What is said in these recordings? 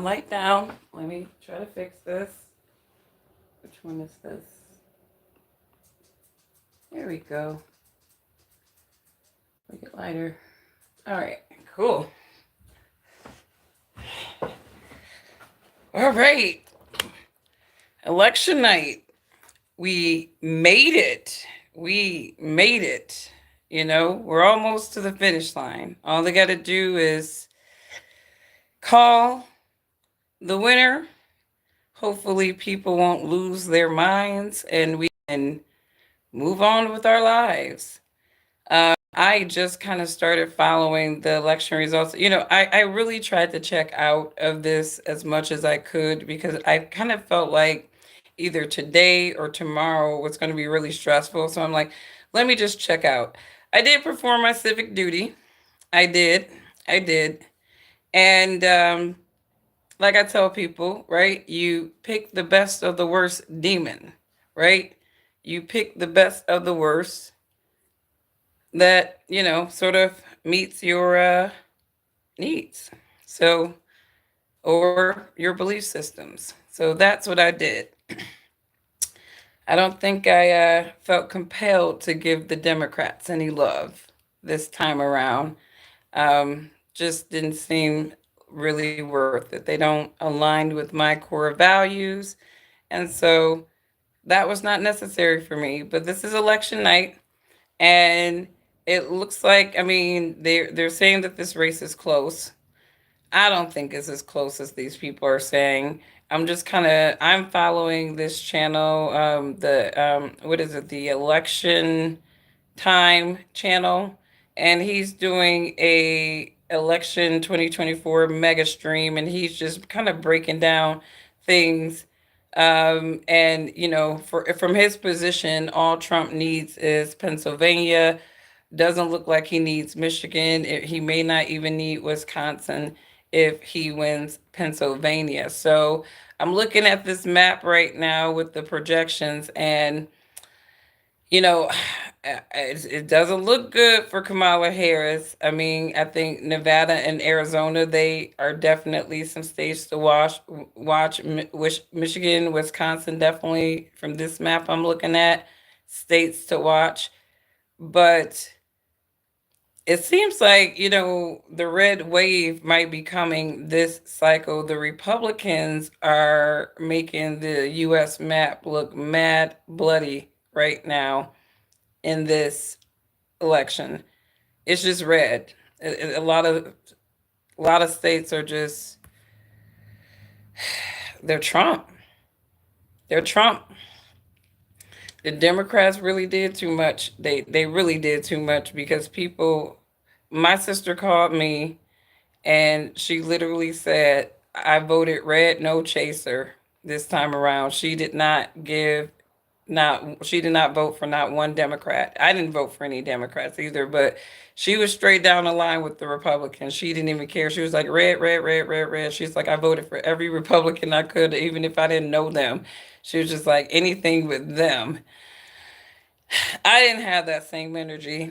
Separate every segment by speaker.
Speaker 1: light down. Let me try to fix this. Which one is this? There we go. Make it lighter. All right, cool. All right, election night. We made it. We made it. We're almost to the finish line. All they got to do is call the winner. Hopefully, people won't lose their minds and we can move on with our lives. I just kind of started following the election results. I really tried to check out of this as much as I could because I kind of felt like either today or tomorrow was going to be really stressful. So I'm like, let me just check out. I did perform my civic duty. I did. I did. And like I tell people, right? You pick the best of the worst demon, right? You pick the best of the worst that, sort of meets your needs. So, or your belief systems. So that's what I did. I don't think I felt compelled to give the Democrats any love this time around. Just didn't seem really worth it. They don't align with my core values. And so that was not necessary for me. But this is election night. And it looks like, I mean, they're saying that this race is close. I don't think it's as close as these people are saying. I'm following this channel, what is it, the election time channel, and he's doing a election 2024 mega stream, and he's just kind of breaking down things. And from his position, all Trump needs is Pennsylvania. Doesn't look like he needs Michigan. He may not even need Wisconsin if he wins Pennsylvania. So I'm looking at this map right now with the projections, and you know, it doesn't look good for Kamala Harris. I mean, I think Nevada and Arizona, they are definitely some states to watch. Michigan, Wisconsin, definitely from this map I'm looking at, states to watch. But it seems like, the red wave might be coming this cycle. The Republicans are making the US map look mad bloody right now in this election. It's just red. A lot of states are just they're Trump. They're Trump. The Democrats really did too much. They really did too much because people. My sister called me and she literally said, "I voted red, no chaser this time around." She did not vote for not one Democrat. I didn't vote for any Democrats either, but she was straight down the line with the Republicans. She didn't even care. She was like red, red, red, red, red. She's like, I voted for every Republican I could, even if I didn't know them. She was just like anything with them. I didn't have that same energy.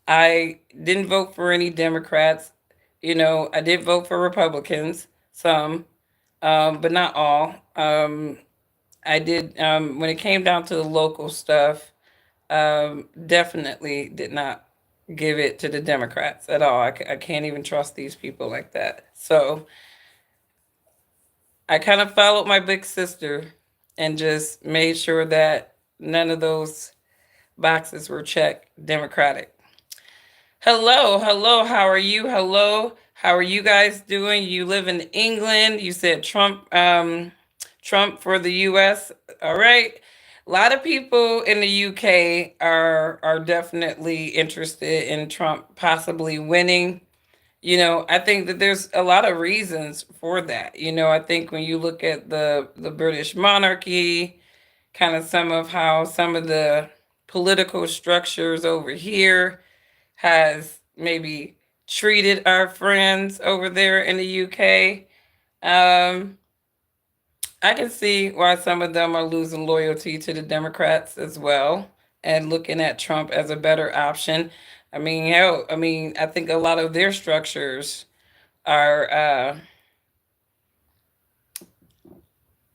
Speaker 1: I didn't vote for any Democrats. I did vote for Republicans, some, but not all. I did, when it came down to the local stuff, definitely did not give it to the Democrats at all. I can't even trust these people like that. So I kind of followed my big sister and just made sure that none of those boxes were checked Democratic. Hello, hello, how are you? Hello, how are you guys doing? You live in England. You said Trump for the US. All right. A lot of people in the UK are definitely interested in Trump possibly winning. I think that there's a lot of reasons for that. I think when you look at the British monarchy, kind of some of how some of the political structures over here has maybe treated our friends over there in the UK. Um, I can see why some of them are losing loyalty to the Democrats as well and looking at Trump as a better option. I mean, hell, I think a lot of their structures are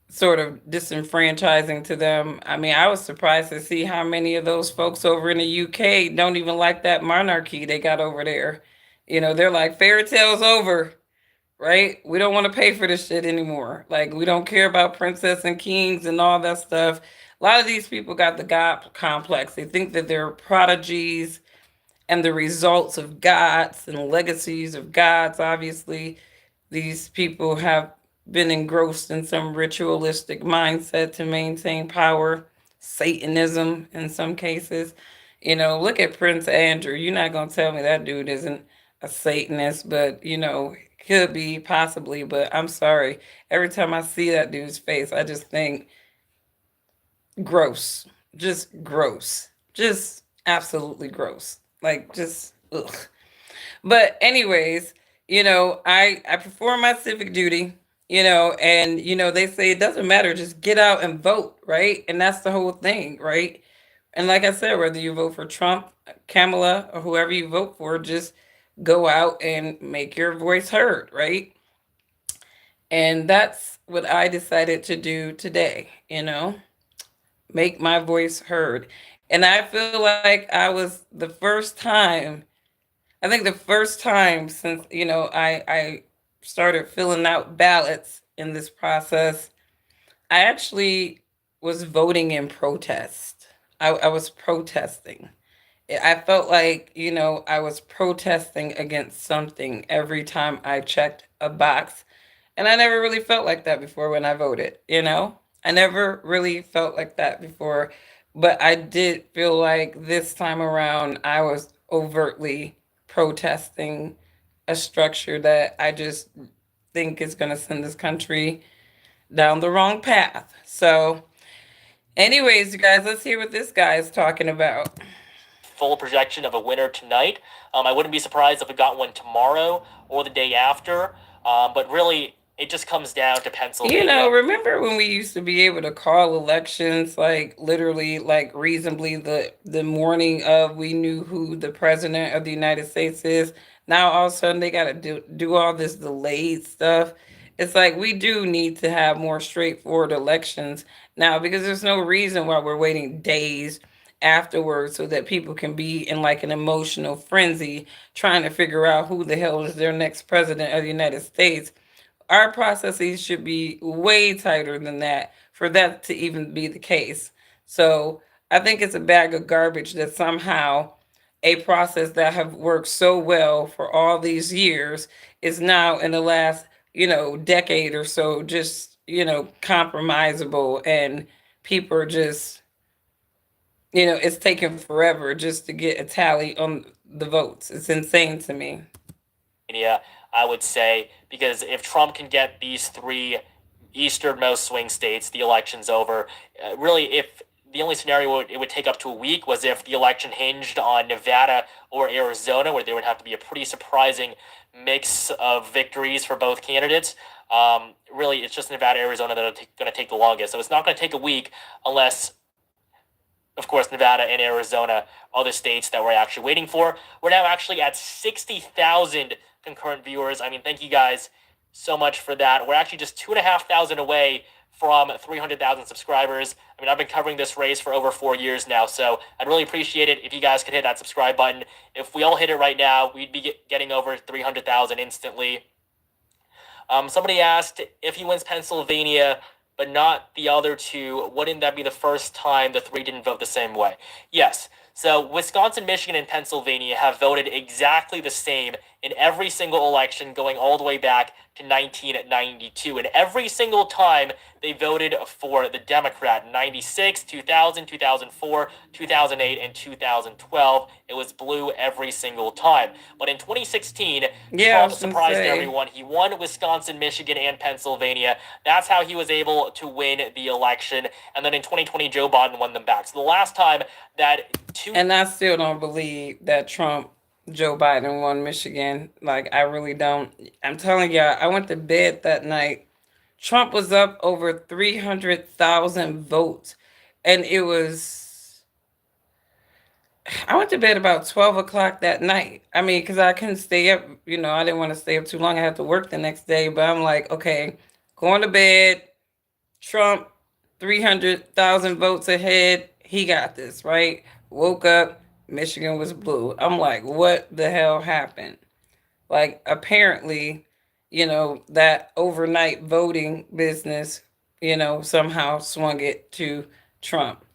Speaker 1: sort of disenfranchising to them. I mean, I was surprised to see how many of those folks over in the UK don't even like that monarchy they got over there. You know, they're like, fairy tale's over, right? We don't want to pay for this shit anymore. Like, we don't care about princess and kings and all that stuff. A lot of these people got the God complex. They think that they're prodigies and the results of gods and legacies of gods. Obviously, these people have been engrossed in some ritualistic mindset to maintain power, Satanism in some cases. You know, look at Prince Andrew. You're not going to tell me that dude isn't a Satanist, but, you know, could be possibly, but I'm sorry. Every time I see that dude's face, I just think gross. Just gross. Just absolutely gross. Like, just, ugh. But anyways, you know, I perform my civic duty, you know, and you know, they say it doesn't matter, just get out and vote, right? And that's the whole thing, right? And like I said, whether you vote for Trump, Kamala, or whoever you vote for, just go out and make your voice heard, right? And that's what I decided to do today, you know, make my voice heard. And I feel like I was the first time, I think the first time since, you know, I started filling out ballots in this process, I actually was voting in protest. I was protesting. I felt like, you know, I was protesting against something every time I checked a box. And I never really felt like that before when I voted, you know? I never really felt like that before. But I did feel like this time around, I was overtly protesting a structure that I just think is going to send this country down the wrong path. So, anyways, you guys, let's hear what this guy is talking about.
Speaker 2: Full projection of a winner tonight. I wouldn't be surprised if we got one tomorrow or the day after. But really, it just comes down to
Speaker 1: You
Speaker 2: Pennsylvania.
Speaker 1: know, remember when we used to be able to call elections like literally like reasonably the morning of we knew who the president of the United States is. Now all of a sudden they got to do all this delayed stuff. It's like we do need to have more straightforward elections now because there's no reason why we're waiting days afterwards so that people can be in like an emotional frenzy trying to figure out who the hell is their next president of the United States. Our processes should be way tighter than that for that to even be the case. So I think it's a bag of garbage that somehow a process that have worked so well for all these years is now in the last, you know, decade or so just, you know, compromisable and people are just, you know, it's taking forever just to get a tally on the votes. It's insane to me.
Speaker 2: I would say, because if Trump can get these three easternmost swing states, the election's over. Really, if the only scenario it would take up to a week was if the election hinged on Nevada or Arizona, where there would have to be a pretty surprising mix of victories for both candidates. Really, it's just Nevada, Arizona that are going to take the longest. So it's not going to take a week unless, of course, Nevada and Arizona are the states that we're actually waiting for. We're now actually at 60,000 concurrent viewers. I mean, thank you guys so much for that. We're actually just 2,500 away from 300,000 subscribers. I mean, I've been covering this race for over 4 years now, so I'd really appreciate it if you guys could hit that subscribe button. If we all hit it right now, we'd be getting over 300,000 instantly. Somebody asked if he wins Pennsylvania but not the other two, wouldn't that be the first time the three didn't vote the same way? Yes. So Wisconsin, Michigan, and Pennsylvania have voted exactly the same in every single election going all the way back to 1992. And every single time they voted for the Democrat, 96, 2000, 2004, 2008, and 2012. It was blue every single time. But in 2016,
Speaker 1: Yeah, I
Speaker 2: Trump
Speaker 1: was gonna
Speaker 2: surprised
Speaker 1: say.
Speaker 2: everyone. He won Wisconsin, Michigan, and Pennsylvania. That's how he was able to win the election. And then in 2020, Joe Biden won them back. So the last time that two.
Speaker 1: And I still don't believe that Joe Biden won Michigan. Like, I really don't. I'm telling you, I went to bed that night. Trump was up over 300,000 votes. And it was, I went to bed about 12 o'clock that night. I mean, because I couldn't stay up, you know, I didn't want to stay up too long. I had to work the next day. But I'm like, okay, going to bed. Trump 300,000 votes ahead. He got this, right? Woke up, Michigan was blue. I'm like, what the hell happened? Like, apparently, that overnight voting business, somehow swung it to Trump.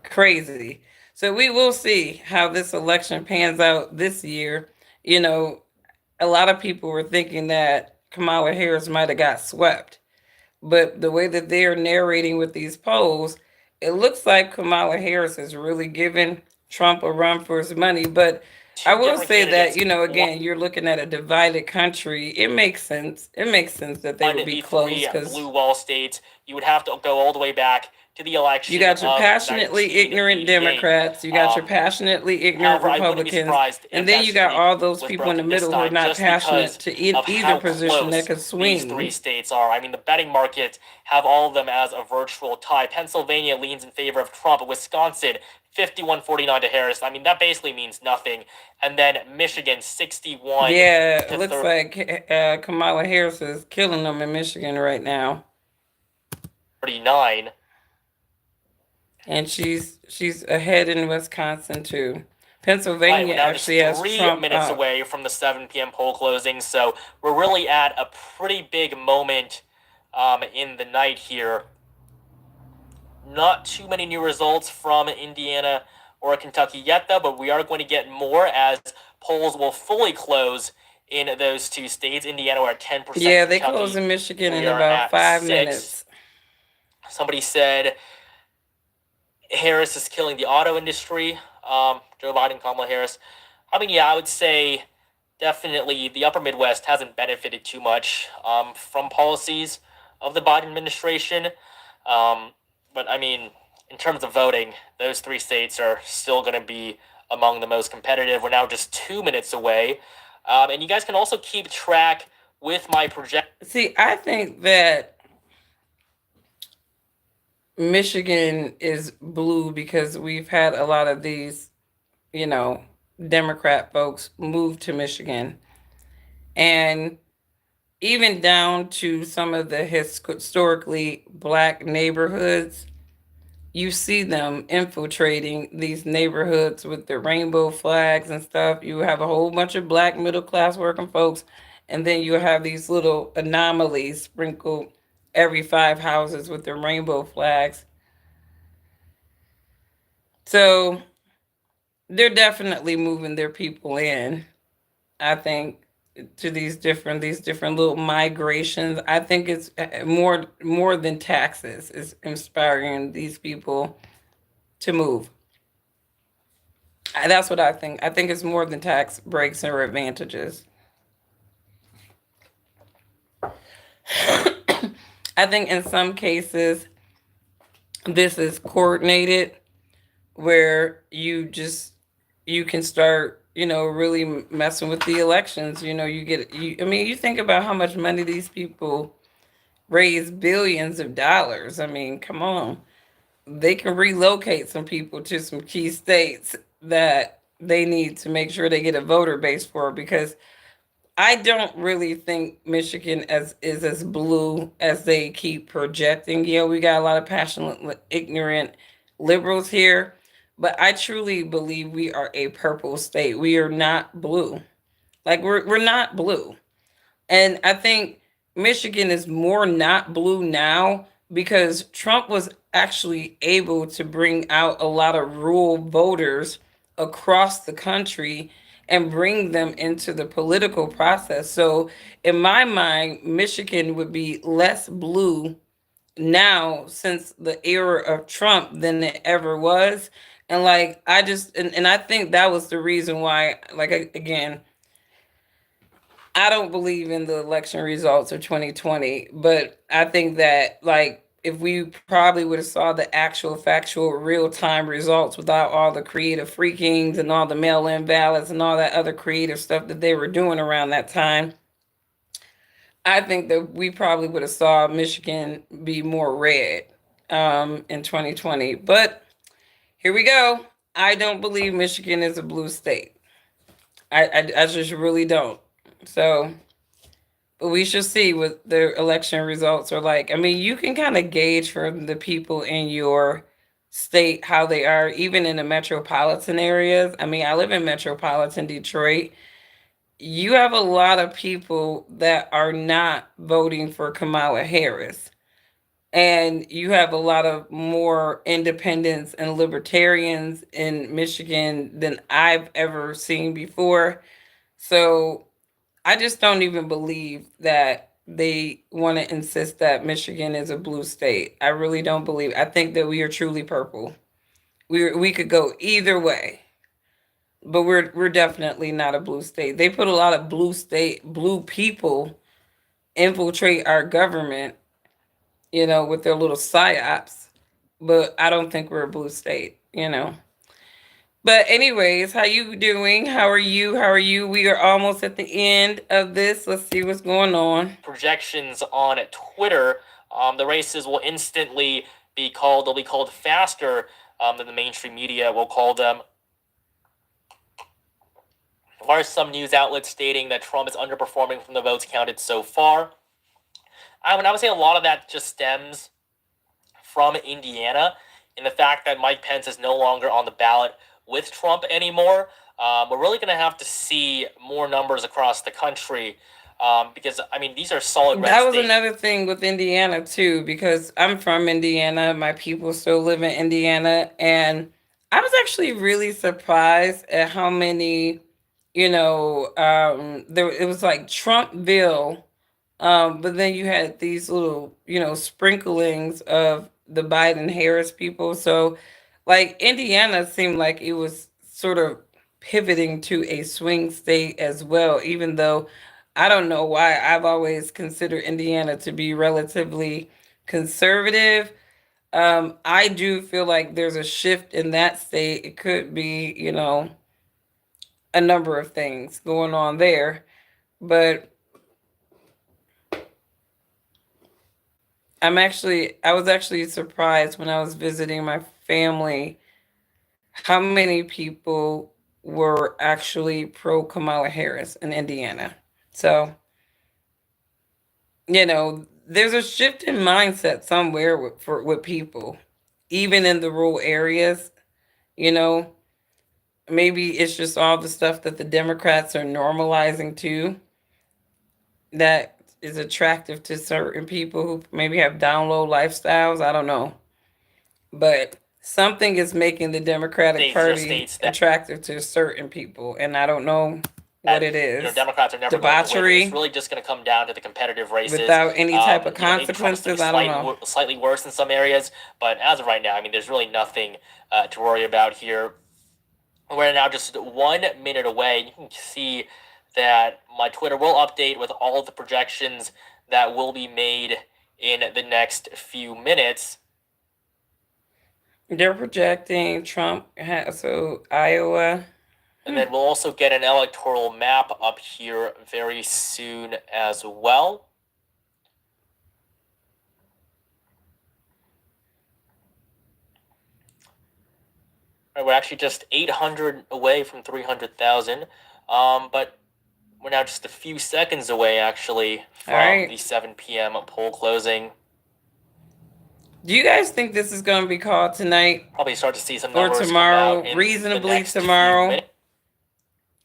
Speaker 1: Crazy. So we will see how this election pans out this year. You know, a lot of people were thinking that Kamala Harris might have got swept. But the way that they're narrating with these polls, it looks like Kamala Harris is really giving Trump a run for his money. But I
Speaker 2: Two
Speaker 1: will
Speaker 2: different
Speaker 1: say that,
Speaker 2: candidates.
Speaker 1: again, you're looking at a divided country. It makes sense. It makes sense that they
Speaker 2: One
Speaker 1: would
Speaker 2: of
Speaker 1: be
Speaker 2: the
Speaker 1: close
Speaker 2: three
Speaker 1: because
Speaker 2: blue wall states. You would have to go all the way back to the election
Speaker 1: you got your
Speaker 2: of
Speaker 1: passionately ignorant
Speaker 2: 1988.
Speaker 1: Democrats, you got your
Speaker 2: Um,
Speaker 1: passionately ignorant
Speaker 2: However, I wouldn't be
Speaker 1: Republicans,
Speaker 2: surprised
Speaker 1: and
Speaker 2: if
Speaker 1: then
Speaker 2: that
Speaker 1: you got
Speaker 2: streak
Speaker 1: all those
Speaker 2: was
Speaker 1: people in the
Speaker 2: broken this
Speaker 1: middle who are
Speaker 2: time,
Speaker 1: not
Speaker 2: just because
Speaker 1: passionate to
Speaker 2: of
Speaker 1: either
Speaker 2: how
Speaker 1: position that
Speaker 2: close
Speaker 1: could
Speaker 2: these three
Speaker 1: swing.
Speaker 2: states are. I mean, the betting markets have all of them as a virtual tie. Pennsylvania leans in favor of Trump. Wisconsin, 51-49 to Harris. I mean, that basically means nothing. And then Michigan, 61
Speaker 1: Yeah, it
Speaker 2: to
Speaker 1: looks like Kamala Harris is killing them in Michigan right now,
Speaker 2: 39.
Speaker 1: and she's ahead in Wisconsin too.
Speaker 2: Right,
Speaker 1: Pennsylvania
Speaker 2: we're now just
Speaker 1: actually has
Speaker 2: 3 minutes
Speaker 1: Trump up.
Speaker 2: away from the 7 p.m. poll closing, so we're really at a pretty big moment in the night here. Not too many new results from Indiana or Kentucky yet, though, but we are going to get more as polls will fully close in those two states. Indiana, we're at 10%.
Speaker 1: Yeah, they
Speaker 2: Kentucky,
Speaker 1: close in Michigan in
Speaker 2: we are
Speaker 1: about
Speaker 2: at
Speaker 1: 5
Speaker 2: 6.
Speaker 1: minutes.
Speaker 2: Somebody said Harris is killing the auto industry. Joe Biden, Kamala Harris. I mean, yeah, I would say definitely the upper Midwest hasn't benefited too much from policies of the Biden administration. But I mean, in terms of voting, those three states are still going to be among the most competitive. We're now just 2 minutes away. And you guys can also keep track with my project.
Speaker 1: See, I think that Michigan is blue because we've had a lot of these, Democrat folks move to Michigan. And even down to some of the historically black neighborhoods, you see them infiltrating these neighborhoods with their rainbow flags and stuff. You have a whole bunch of black middle class working folks, and then you have these little anomalies sprinkled every 5 houses with their rainbow flags. So they're definitely moving their people in, I think, to these different little migrations. I think it's more than taxes is inspiring these people to move. That's what I think. I think it's more than tax breaks or advantages. I think in some cases this is coordinated where you can start, really messing with the elections. I mean, you think about how much money these people raise, billions of dollars. I mean, come on. They can relocate some people to some key states that they need to make sure they get a voter base for, because I don't really think Michigan is as blue as they keep projecting. Yeah, we got a lot of passionate, ignorant liberals here, but I truly believe we are a purple state. We are not blue. Like we're not blue. And I think Michigan is more not blue now because Trump was actually able to bring out a lot of rural voters across the country and bring them into the political process. So, in my mind, Michigan would be less blue now since the era of Trump than it ever was. And like, and I think that was the reason why, like, again, I don't believe in the election results of 2020, but I think that like if we probably would have saw the actual factual real time results without all the creative freakings and all the mail in ballots and all that other creative stuff that they were doing around that time, I think that we probably would have saw Michigan be more red in 2020. But here we go. I don't believe Michigan is a blue state. I just really don't. So But we should see what the election results are like. I mean, you can kind of gauge from the people in your state how they are, even in the metropolitan areas. I mean, I live in metropolitan Detroit. You have a lot of people that are not voting for Kamala Harris. And you have a lot of more independents and libertarians in Michigan than I've ever seen before. So I just don't even believe that they want to insist that Michigan is a blue state. I really don't believe. I think that we are truly purple. We could go either way, but we're definitely not a blue state. They put a lot of blue people infiltrate our government, with their little psyops. But I don't think we're a blue state. But anyways, how you doing? How are you? How are you? We are almost at the end of this. Let's see what's going on.
Speaker 2: Projections on Twitter, the races will instantly be called. They'll be called faster than the mainstream media will call them. There are some news outlets stating that Trump is underperforming from the votes counted so far. I would say a lot of that just stems from Indiana and the fact that Mike Pence is no longer on the ballot with Trump anymore. We're really going to have to see more numbers across the country because, I mean, these are solid red
Speaker 1: That was
Speaker 2: states.
Speaker 1: another thing with Indiana too, because I'm from Indiana. My people still live in Indiana, and I was actually really surprised at how many, there it was like Trumpville, but then you had these little, sprinklings of the Biden Harris people. So, like Indiana seemed like it was sort of pivoting to a swing state as well, even though I don't know why I've always considered Indiana to be relatively conservative. I do feel like there's a shift in that state. It could be, a number of things going on there. But I was actually surprised when I was visiting my family how many people were actually pro Kamala Harris in Indiana. So, there's a shift in mindset somewhere with people, even in the rural areas. You know, maybe it's just all the stuff that the Democrats are normalizing too that is attractive to certain people who maybe have down low lifestyles. I don't know, but something is making the Democratic Party attractive to certain people, and I don't know what it is.
Speaker 2: Democrats are never
Speaker 1: debauchery,
Speaker 2: going to win. It's really just going to come down to the competitive races
Speaker 1: without any type of consequences. I don't know.
Speaker 2: Slightly worse in some areas, but as of right now, I mean, there's really nothing to worry about here. We're now just 1 minute away. You can see that my Twitter will update with all of the projections that will be made in the next few minutes.
Speaker 1: They're projecting Trump, so Iowa.
Speaker 2: And then we'll also get an electoral map up here very soon as well. We're actually just 800 away from 300,000, but we're now just a few seconds away, actually, from the 7 p.m. poll closing.
Speaker 1: Do you guys think this is going to be called tonight?
Speaker 2: Probably start to see some numbers
Speaker 1: or tomorrow, reasonably tomorrow.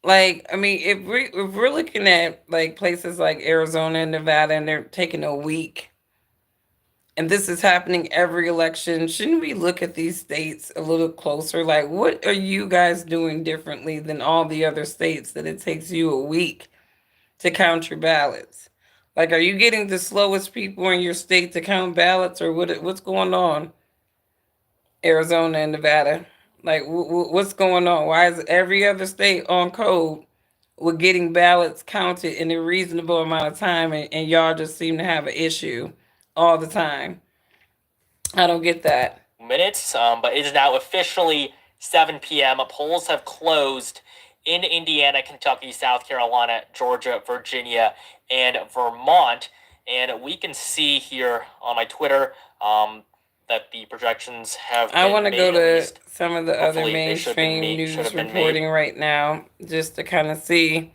Speaker 1: Like, I mean, if we're looking at like places like Arizona and Nevada, and they're taking a week, and this is happening every election, shouldn't we look at these states a little closer? Like, what are you guys doing differently than all the other states that it takes you a week to count your ballots? Like, are you getting the slowest people in your state to count ballots, or what's going on? Arizona and Nevada. Like, what's going on? Why is every other state on code with getting ballots counted in a reasonable amount of time, and y'all just seem to have an issue all the time? I don't get that.
Speaker 2: Minutes, but it is now officially 7 p.m. Polls have closed in Indiana, Kentucky, South Carolina, Georgia, Virginia, and Vermont. And we can see here on my Twitter that the projections have
Speaker 1: I want to go to some of the other mainstream news reporting right now just to kind of see.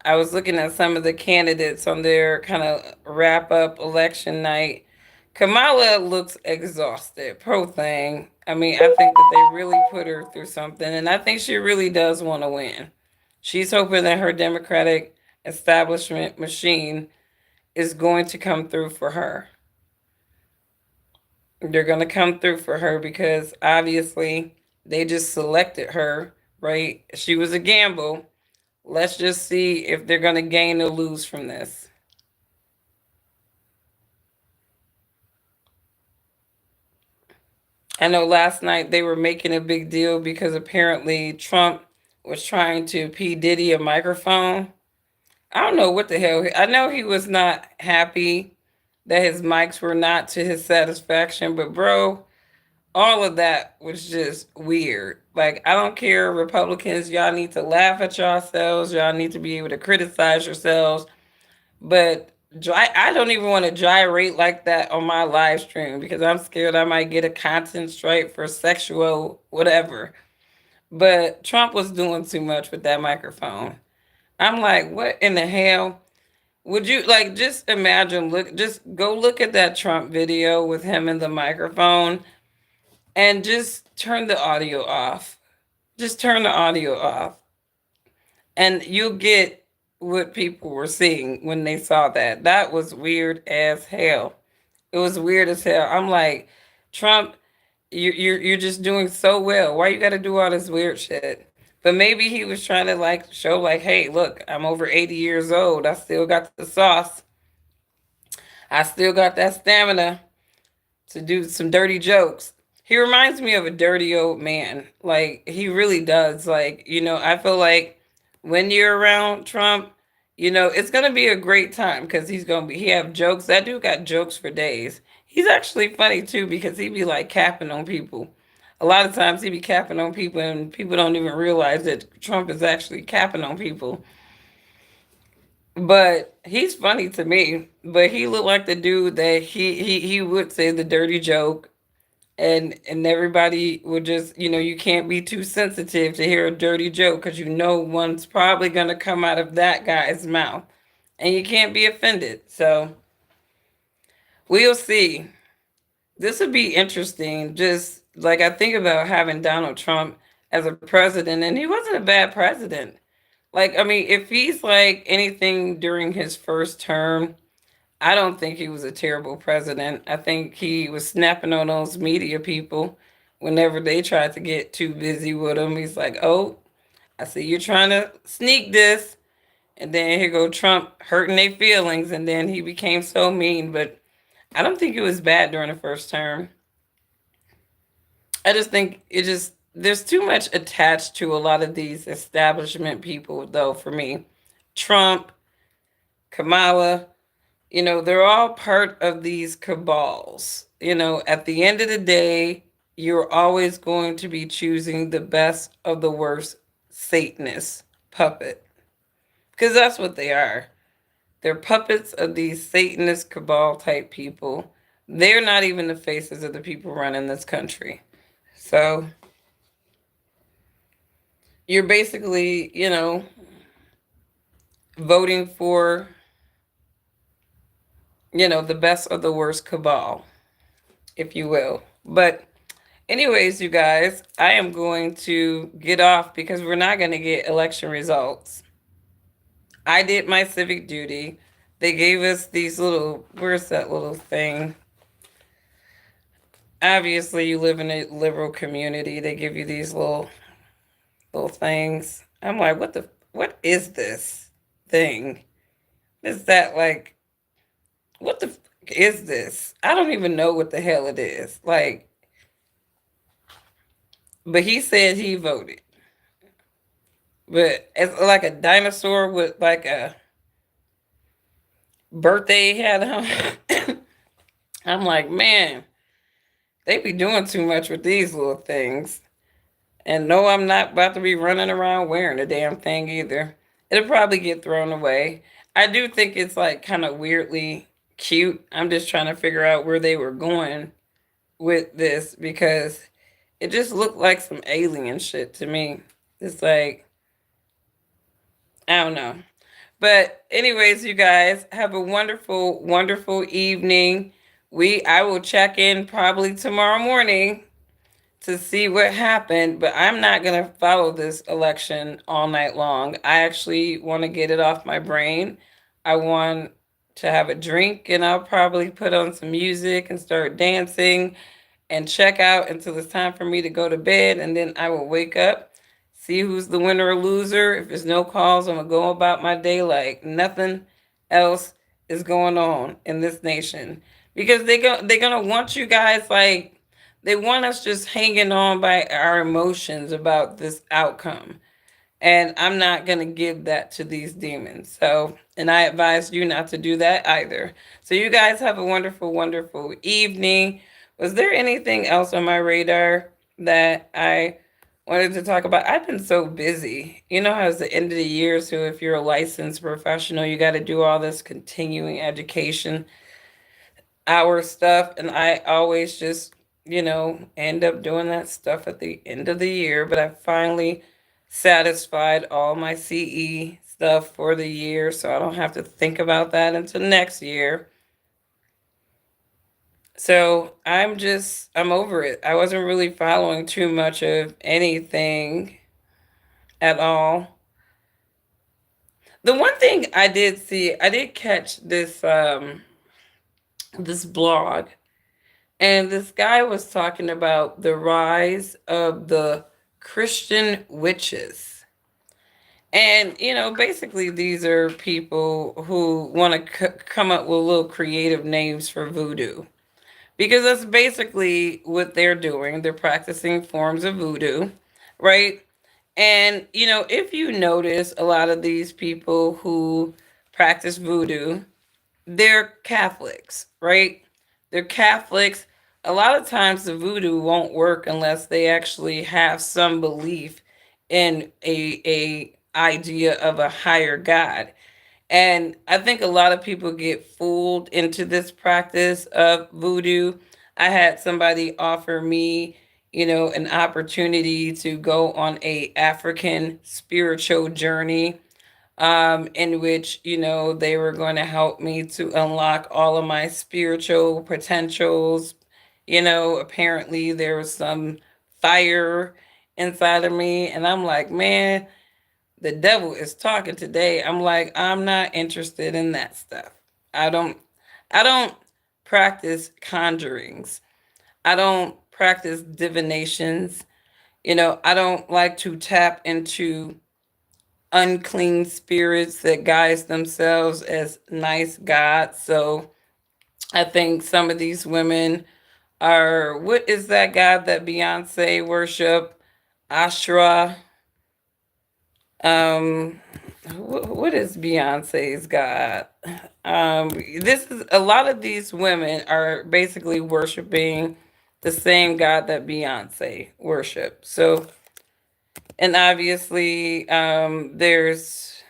Speaker 1: I was looking at some of the candidates on their kind of wrap up election night. Kamala looks exhausted. Poor thing. I mean, I think that they really put her through something, and I think she really does want to win. She's hoping that her Democratic establishment machine is going to come through for her. They're going to come through for her because obviously they just selected her, right? She was a gamble. Let's just see if they're going to gain or lose from this. I know last night they were making a big deal because apparently Trump was trying to P. Diddy a microphone. I don't know what the hell. I know he was not happy that his mics were not to his satisfaction, but bro, all of that was just weird. Like, I don't care, Republicans, y'all need to laugh at yourselves. Y'all need to be able to criticize yourselves. But I don't even want to gyrate like that on my live stream because I'm scared I might get a content strike for sexual whatever. But Trump was doing too much with that microphone. I'm like, what in the hell? Would you like just imagine just go look at that Trump video with him and the microphone and just turn the audio off. Just turn the audio off. And you'll get what people were seeing when they saw that. That was weird as hell. It was weird as hell. I'm like, Trump, you're just doing so well. Why you got to do all this weird shit? But maybe he was trying to like show like, hey, look, I'm over 80 years old. I still got the sauce. I still got that stamina to do some dirty jokes. He reminds me of a dirty old man. Like he really does. Like, I feel like when you're around Trump, it's gonna be a great time because he have jokes. That dude got jokes for days. He's actually funny too because he be like capping on people. A lot of times he be capping on people and people don't even realize that Trump is actually capping on people. But he's funny to me. But he looked like the dude that he would say the dirty joke and everybody would just you can't be too sensitive to hear a dirty joke because one's probably going to come out of that guy's mouth and you can't be offended. So we'll see. This would be interesting. Just like I think about having Donald Trump as a president, and he wasn't a bad president. Like, I mean, if he's like anything during his first term, I don't think he was a terrible president. I think he was snapping on those media people whenever they tried to get too busy with him. He's like, oh, I see you're trying to sneak this. And then here go Trump hurting their feelings. And then he became so mean. But I don't think it was bad during the first term. I just think there's too much attached to a lot of these establishment people, though, for me. Trump, Kamala, they're all part of these cabals. At the end of the day, you're always going to be choosing the best of the worst Satanist puppet. Because that's what they are. They're puppets of these Satanist cabal type people. They're not even the faces of the people running this country. So you're basically, voting for the best of the worst cabal, if you will. But, anyways, you guys, I am going to get off because we're not going to get election results. I did my civic duty. They gave us these where's that little thing? Obviously, you live in a liberal community. They give you these little things. I'm like, what is this thing? Is that like, what the is this? I don't even know what the hell it is. Like, but he said he voted. But it's like a dinosaur with like a birthday hat on. I'm like, man, they be doing too much with these little things. And no, I'm not about to be running around wearing the damn thing either. It'll probably get thrown away. I do think it's like kind of weirdly cute. I'm just trying to figure out where they were going with this because it just looked like some alien shit to me. It's like, I don't know. But anyways, you guys have a wonderful, wonderful evening. I will check in probably tomorrow morning to see what happened, but I'm not going to follow this election all night long. I actually want to get it off my brain. I want to have a drink, and I'll probably put on some music and start dancing and check out until it's time for me to go to bed. And then I will wake up, see who's the winner or loser. If there's no calls, I'm going to go about my day like nothing else is going on in this nation. Because they're going to want you guys like, they want us just hanging on by our emotions about this outcome. And I'm not going to give that to these demons. So, and I advise you not to do that either. So, you guys have a wonderful, wonderful evening. Was there anything else on my radar that I wanted to talk about? I've been so busy. You know how it's the end of the year. So, if you're a licensed professional, you got to do all this continuing education, hour stuff. And I always just, end up doing that stuff at the end of the year. But I finally satisfied all my CE stuff for the year, so I don't have to think about that until next year. So I'm over it. I wasn't really following too much of anything at all. The one thing I did see, I did catch this blog, and this guy was talking about the rise of the Christian witches. And, basically, these are people who want to come up with little creative names for voodoo. Because that's basically what they're doing. They're practicing forms of voodoo, right? And, if you notice, a lot of these people who practice voodoo, they're Catholics, right? They're Catholics. A lot of times the voodoo won't work unless they actually have some belief in a idea of a higher God. And I think a lot of people get fooled into this practice of voodoo. I had somebody offer me, an opportunity to go on a African spiritual journey, in which, they were going to help me to unlock all of my spiritual potentials. Apparently there was some fire inside of me. And I'm like, man, the devil is talking today. I'm like, I'm not interested in that stuff. I don't I don't practice conjurings. I don't practice divinations. I don't like to tap into unclean spirits that guise themselves as nice gods. So I think some of these women are, what is that god that Beyonce worship? Ashra. Um, what is Beyonce's God? This is a lot of these women are basically worshiping the same God that Beyonce worship. So, and obviously, there's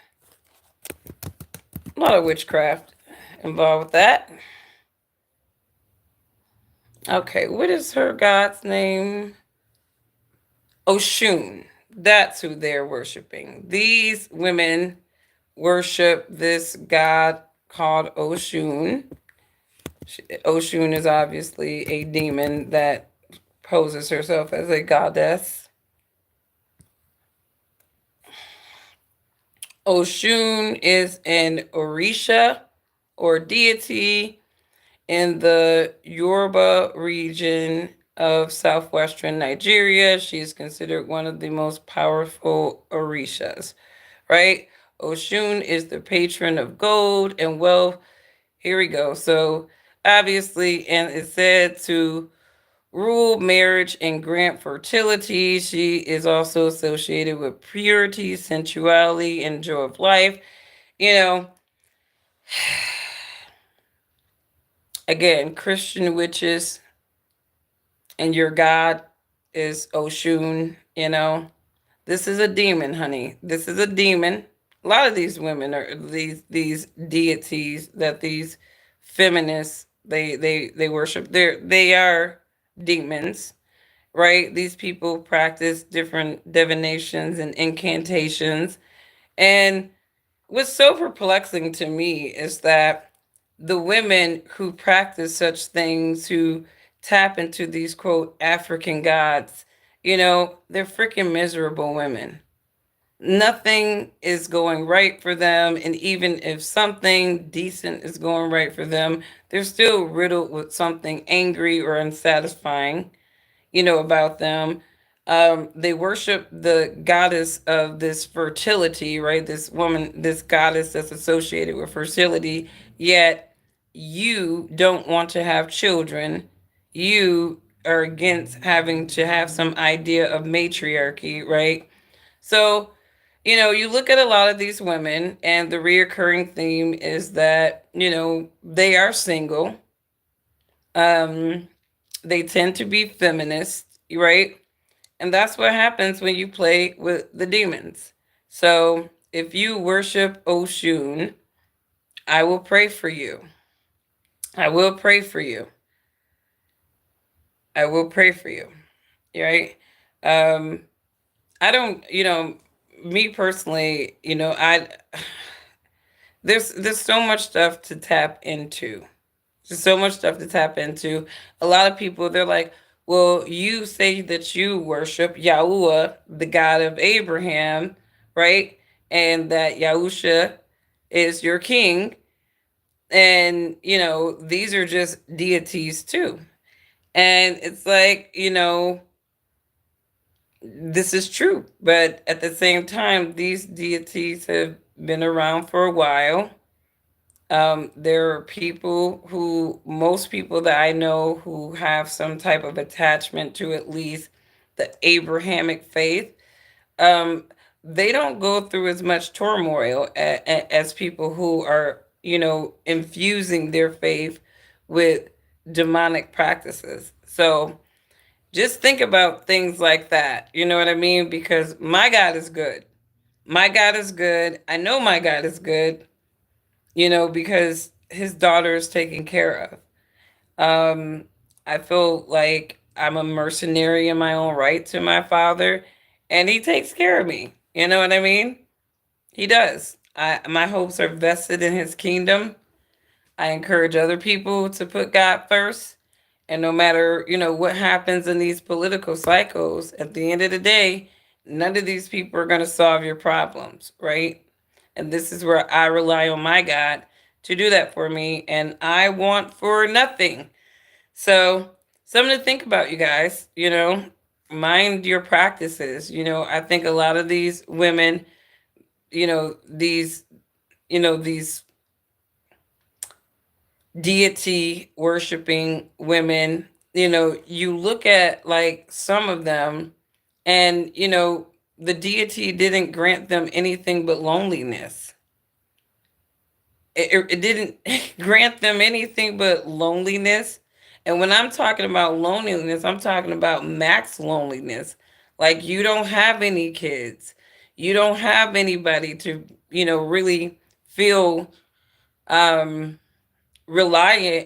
Speaker 1: a lot of witchcraft involved with that. Okay, what is her God's name? Oshun. That's who they're worshiping. These women worship this god called Oshun. Oshun is obviously a demon that poses herself as a goddess. Oshun is an Orisha or deity in the Yoruba region of southwestern Nigeria. She is considered one of the most powerful Orishas, right? Oshun is the patron of gold and wealth. Here we go. So, obviously, and it's said to rule marriage and grant fertility. She is also associated with purity, sensuality, and joy of life. You know, again, Christian witches, and your god is Oshun. This is a demon, honey. This is a demon. A lot of these women are these deities that these feminists they worship. They are demons, right? These people practice different divinations and incantations, and what's so perplexing to me is that the women who practice such things, who tap into these quote African gods, they're freaking miserable women. Nothing is going right for them. And even if something decent is going right for them, they're still riddled with something angry or unsatisfying, about them. They worship the goddess of this fertility, right? This woman, this goddess that's associated with fertility, yet you don't want to have children. You are against having to have some idea of matriarchy, right? So, you look at a lot of these women, and the reoccurring theme is that, they are single. Um, they tend to be feminist, right? And that's what happens when you play with the demons. So if you worship Oshun, I will pray for you. I will pray for you. I will pray for you. Right? Um, I don't, me personally, there's so much stuff to tap into. There's so much stuff to tap into. A lot of people, they're like, well, you say that you worship Yahuwah, the God of Abraham, right? And that Yahusha is your king. And, these are just deities too. And it's like, this is true. But at the same time, these deities have been around for a while. There are people who, most people that I know who have some type of attachment to at least the Abrahamic faith, um, they don't go through as much turmoil as people who are, infusing their faith with demonic practices. So just think about things like that. You know what I mean? Because my God is good. My God is good. I know my God is good, because his daughter is taken care of. Um, I feel like I'm a mercenary in my own right to my father, and he takes care of me. You know what I mean? He does. My hopes are vested in his kingdom. I encourage other people to put God first. And no matter, what happens in these political cycles, at the end of the day, none of these people are going to solve your problems, right? And this is where I rely on my God to do that for me. And I want for nothing. So, something to think about, you guys, mind your practices. I think a lot of these women, these deity worshiping women, you look at like some of them, and the deity didn't grant them anything but loneliness. It didn't grant them anything but loneliness. And when I'm talking about loneliness, I'm talking about max loneliness. Like, you don't have any kids, you don't have anybody to really feel um reliable,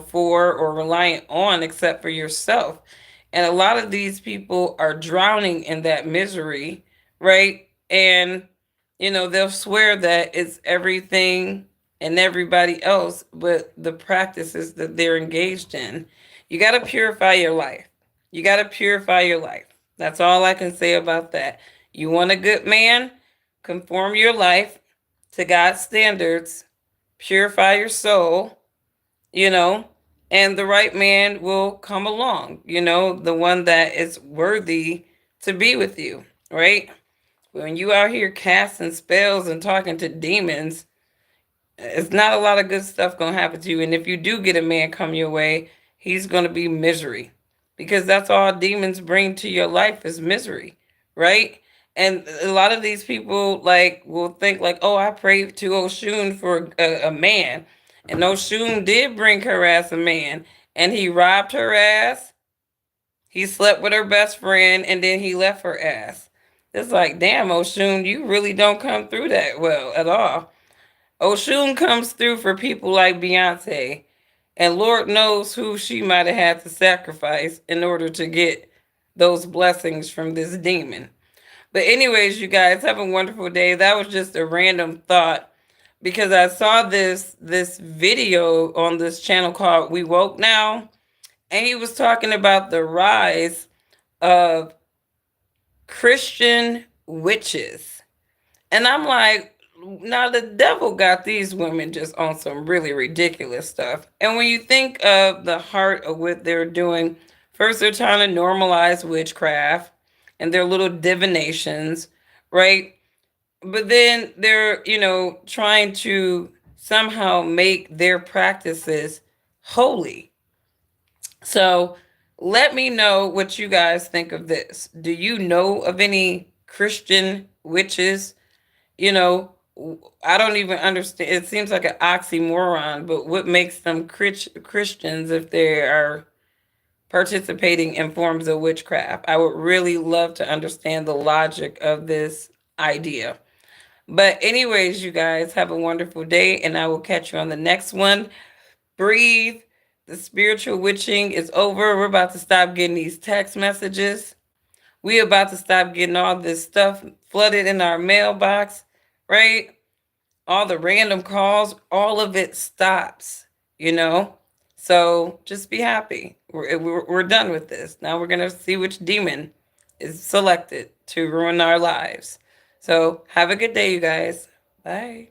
Speaker 1: for, or reliant on, except for yourself. And a lot of these people are drowning in that misery, right? And they'll swear that it's everything and everybody else, but the practices that they're engaged in. You got to purify your life. You got to purify your life. That's all I can say about that. You want a good man? Conform your life to God's standards, purify your soul, you know, and the right man will come along, the one that is worthy to be with you, right? When you out here casting spells and talking to demons, it's not a lot of good stuff going to happen to you. And if you do get a man come your way, he's going to be misery, because that's all demons bring to your life is misery, right? And a lot of these people like will think like, oh, I prayed to Oshun for a man, and Oshun did bring her ass a man, and he robbed her ass. He slept with her best friend, and then he left her ass. It's like, damn, Oshun, you really don't come through that well at all. Oshun comes through for people like Beyonce, and Lord knows who she might have had to sacrifice in order to get those blessings from this demon. But anyways, you guys have a wonderful day. That was just a random thought because I saw this video on this channel called We Woke Now, and he was talking about the rise of Christian witches. And I'm like, now the devil got these women just on some really ridiculous stuff. And when you think of the heart of what they're doing, first they're trying to normalize witchcraft and their little divinations, right? But then they're, trying to somehow make their practices holy. So let me know what you guys think of this. Do you know of any Christian witches? You know, I don't even understand. It seems like an oxymoron, but what makes them Christians if they are participating in forms of witchcraft? I would really love to understand the logic of this idea. But, anyways, you guys have a wonderful day, and I will catch you on the next one. Breathe. The spiritual witching is over. We're about to stop getting these text messages. We about to stop getting all this stuff flooded in our mailbox, right? All the random calls, all of it stops, you know? So just be happy. We're done with this. Now we're going to see which demon is selected to ruin our lives. So have a good day, you guys. Bye.